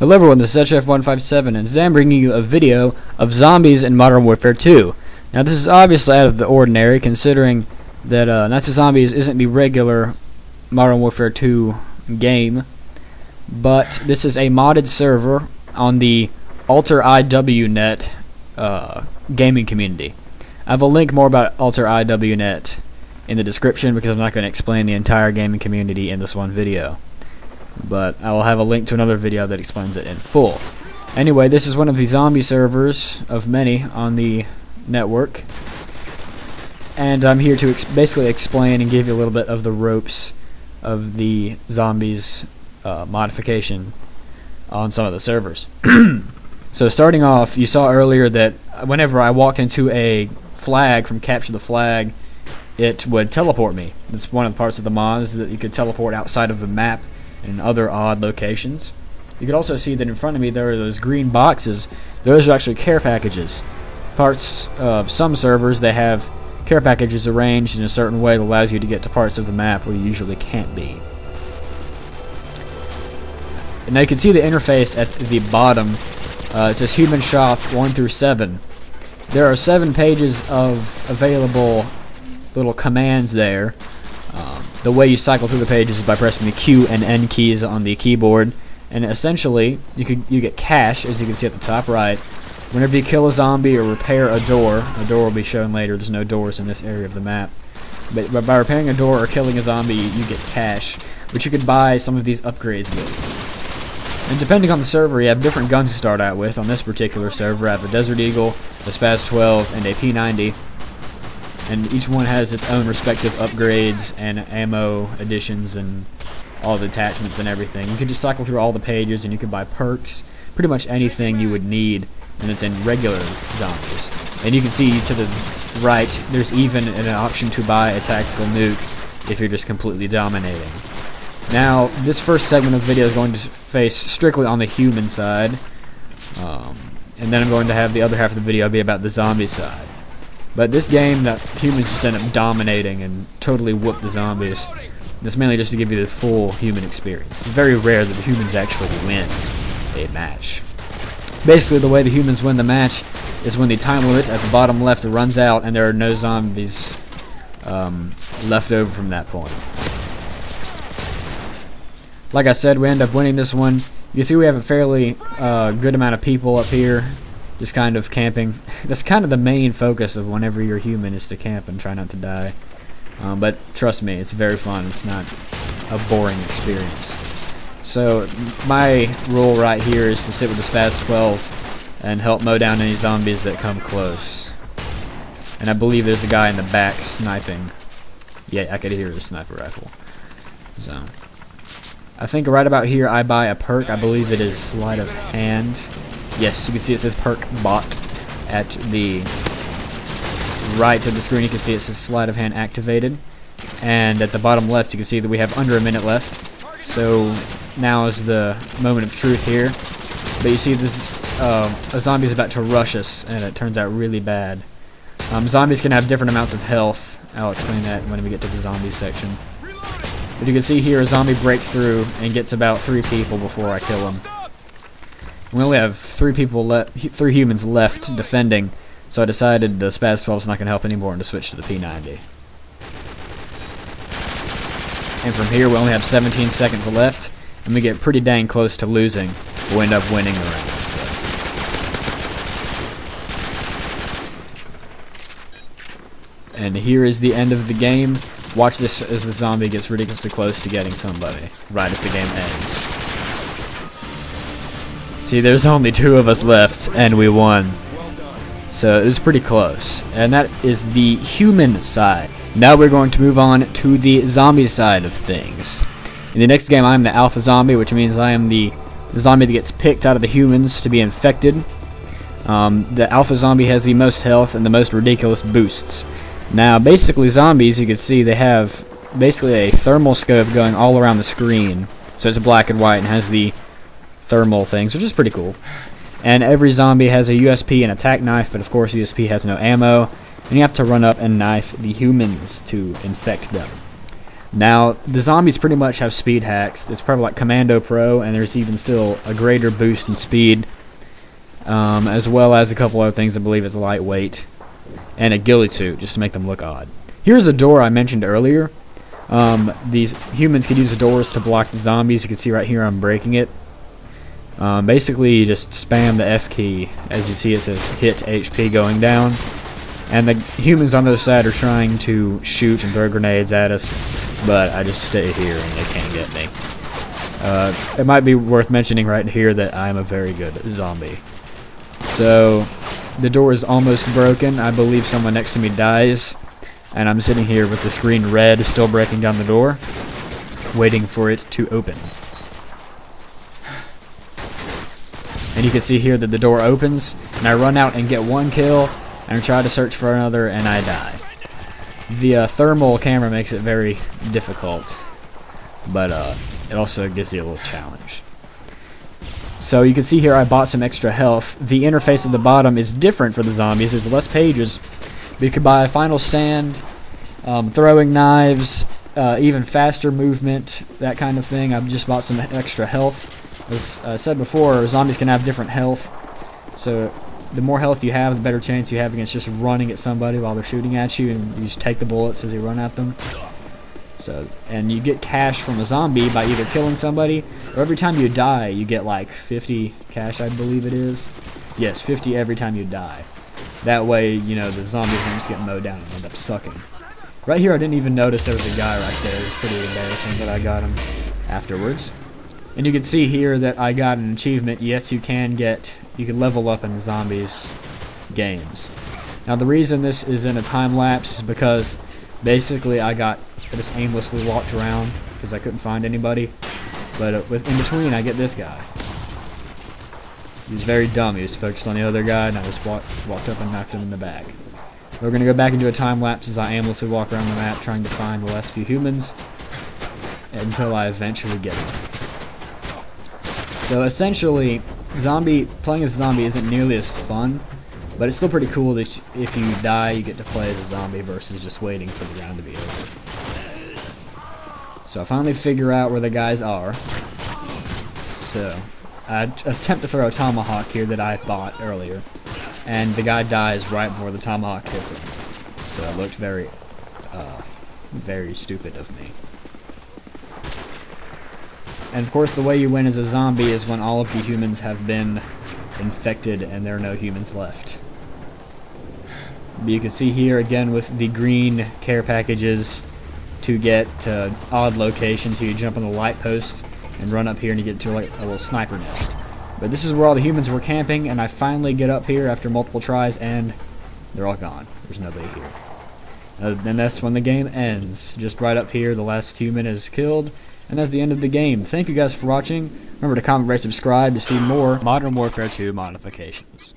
Hello everyone, this is HF157 and today I'm bringing you a video of zombies in Modern Warfare 2. Now this is obviously out of the ordinary considering that Knights of Zombies isn't the regular Modern Warfare 2 game, but this is a modded server on the Alter IWNet gaming community. I have a link more about Alter IWNet in the description because I'm not going to explain the entire gaming community in this one video. But I will have a link to another video that explains it in full. Anyway, this is one of the zombie servers of many on the network, and I'm here to basically explain and give you a little bit of the ropes of the zombies modification on some of the servers. So starting off, you saw earlier that whenever I walked into a flag from Capture the Flag, it would teleport me. That's one of the parts of the mods, that you could teleport outside of the map in other odd locations. You could also see that in front of me there are those green boxes. Those are actually care packages. Parts of some servers, they have care packages arranged in a certain way that allows you to get to parts of the map where you usually can't be. And now you can see the interface at the bottom. It says Human Shop 1 through 7. There are 7 pages of available little commands there. The way you cycle through the pages is by pressing the Q and N keys on the keyboard, and essentially you get cash, as you can see at the top right. Whenever you kill a zombie or repair a door will be shown later. There's no doors in this area of the map, but by repairing a door or killing a zombie, you get cash, which you could buy some of these upgrades with. And depending on the server, you have different guns to start out with. On this particular server, I have a Desert Eagle, a Spaz 12, and a P90. And each one has its own respective upgrades and ammo additions and all the attachments and everything. You can just cycle through all the pages and you can buy perks, pretty much anything you would need, and it's in regular zombies. And you can see to the right, there's even an option to buy a tactical nuke if you're just completely dominating. Now, this first segment of the video is going to face strictly on the human side, and then I'm going to have the other half of the video be about the zombie side. But this game, the humans just end up dominating and totally whoop the zombies. That's mainly just to give you the full human experience. It's very rare that the humans actually win a match. Basically, the way the humans win the match is when the time limit at the bottom left runs out and there are no zombies left over from that point. Like I said, we end up winning this one. You can see we have a fairly good amount of people up here, just kind of camping. That's kind of the main focus of whenever you're human, is to camp and try not to die. But trust me, it's very fun. It's not a boring experience. So my role right here is to sit with the Spaz 12 and help mow down any zombies that come close. And I believe there's a guy in the back sniping. Yeah, I could hear the sniper rifle. So I think right about here I buy a perk. I believe it is Sleight of Hand. Yes, you can see it says perk bot at the right of the screen. You can see it says Sleight of Hand activated, and at the bottom left you can see that we have under a minute left. So now is the moment of truth here. But you see this a zombie's about to rush us, and it turns out really bad. Zombies can have different amounts of health. I'll explain that when we get to the zombie section. But you can see here a zombie breaks through and gets about 3 people before I kill him. We only have 3 humans left defending, so I decided the Spaz 12 is not going to help anymore and to switch to the P90. And from here we only have 17 seconds left, and we get pretty dang close to losing. We'll end up winning the round. So. And here is the end of the game. Watch this as the zombie gets ridiculously close to getting somebody, right as the game ends. See, there's only 2 of us left, and we won. So it was pretty close. And that is the human side. Now we're going to move on to the zombie side of things. In the next game, I'm the alpha zombie, which means I am the zombie that gets picked out of the humans to be infected. The alpha zombie has the most health and the most ridiculous boosts. Now, basically, zombies, you can see they have basically a thermal scope going all around the screen. So it's black and white and has the thermal things, which is pretty cool. And every zombie has a USP and attack knife, but of course USP has no ammo, and you have to run up and knife the humans to infect them. Now, the zombies pretty much have speed hacks. It's probably like Commando Pro, and there's even still a greater boost in speed, as well as a couple other things. I believe it's lightweight, and a ghillie suit, just to make them look odd. Here's a door I mentioned earlier. These humans could use the doors to block the zombies. You can see right here I'm breaking it. Basically, you just spam the F key. As you see, it says hit HP going down. And the humans on the other side are trying to shoot and throw grenades at us, but I just stay here and they can't get me. It might be worth mentioning right here that I'm a very good zombie. So, the door is almost broken. I believe someone next to me dies, and I'm sitting here with the screen red, still breaking down the door, waiting for it to open. And you can see here that the door opens, and I run out and get one kill, and I try to search for another, and I die. The thermal camera makes it very difficult, but it also gives you a little challenge. So you can see here I bought some extra health. The interface at the bottom is different for the zombies. There's less pages. You can buy a final stand, throwing knives, even faster movement, that kind of thing. I've just bought some extra health. As I said before, zombies can have different health. So the more health you have, the better chance you have against just running at somebody while they're shooting at you, and you just take the bullets as you run at them. So, and you get cash from a zombie by either killing somebody, or every time you die, you get like 50 cash, I believe it is. Yes, 50 every time you die. That way, you know, the zombies don't just get mowed down and end up sucking. Right here, I didn't even notice there was a guy right there. It's pretty embarrassing, but I got him afterwards. And you can see here that I got an achievement. Yes, you can level up in zombies games. Now the reason this is in a time lapse is because basically I just aimlessly walked around because I couldn't find anybody. But in between I get this guy. He was very dumb. He was focused on the other guy, and I just walked up and knocked him in the back. We're going to go back into a time lapse as I aimlessly walk around the map trying to find the last few humans until I eventually get them. So essentially, playing as a zombie isn't nearly as fun, but it's still pretty cool that if you die, you get to play as a zombie versus just waiting for the round to be over. So I finally figure out where the guys are. So I attempt to throw a tomahawk here that I bought earlier, and the guy dies right before the tomahawk hits him. So it looked very, very stupid of me. And of course the way you win as a zombie is when all of the humans have been infected and there are no humans left. But you can see here again with the green care packages to get to odd locations. So you jump on the light post and run up here and you get to like a little sniper nest. But this is where all the humans were camping, and I finally get up here after multiple tries and they're all gone. There's nobody here. And that's when the game ends. Just right up here, the last human is killed. And that's the end of the game. Thank you guys for watching. Remember to comment, rate, subscribe to see more Modern Warfare 2 modifications.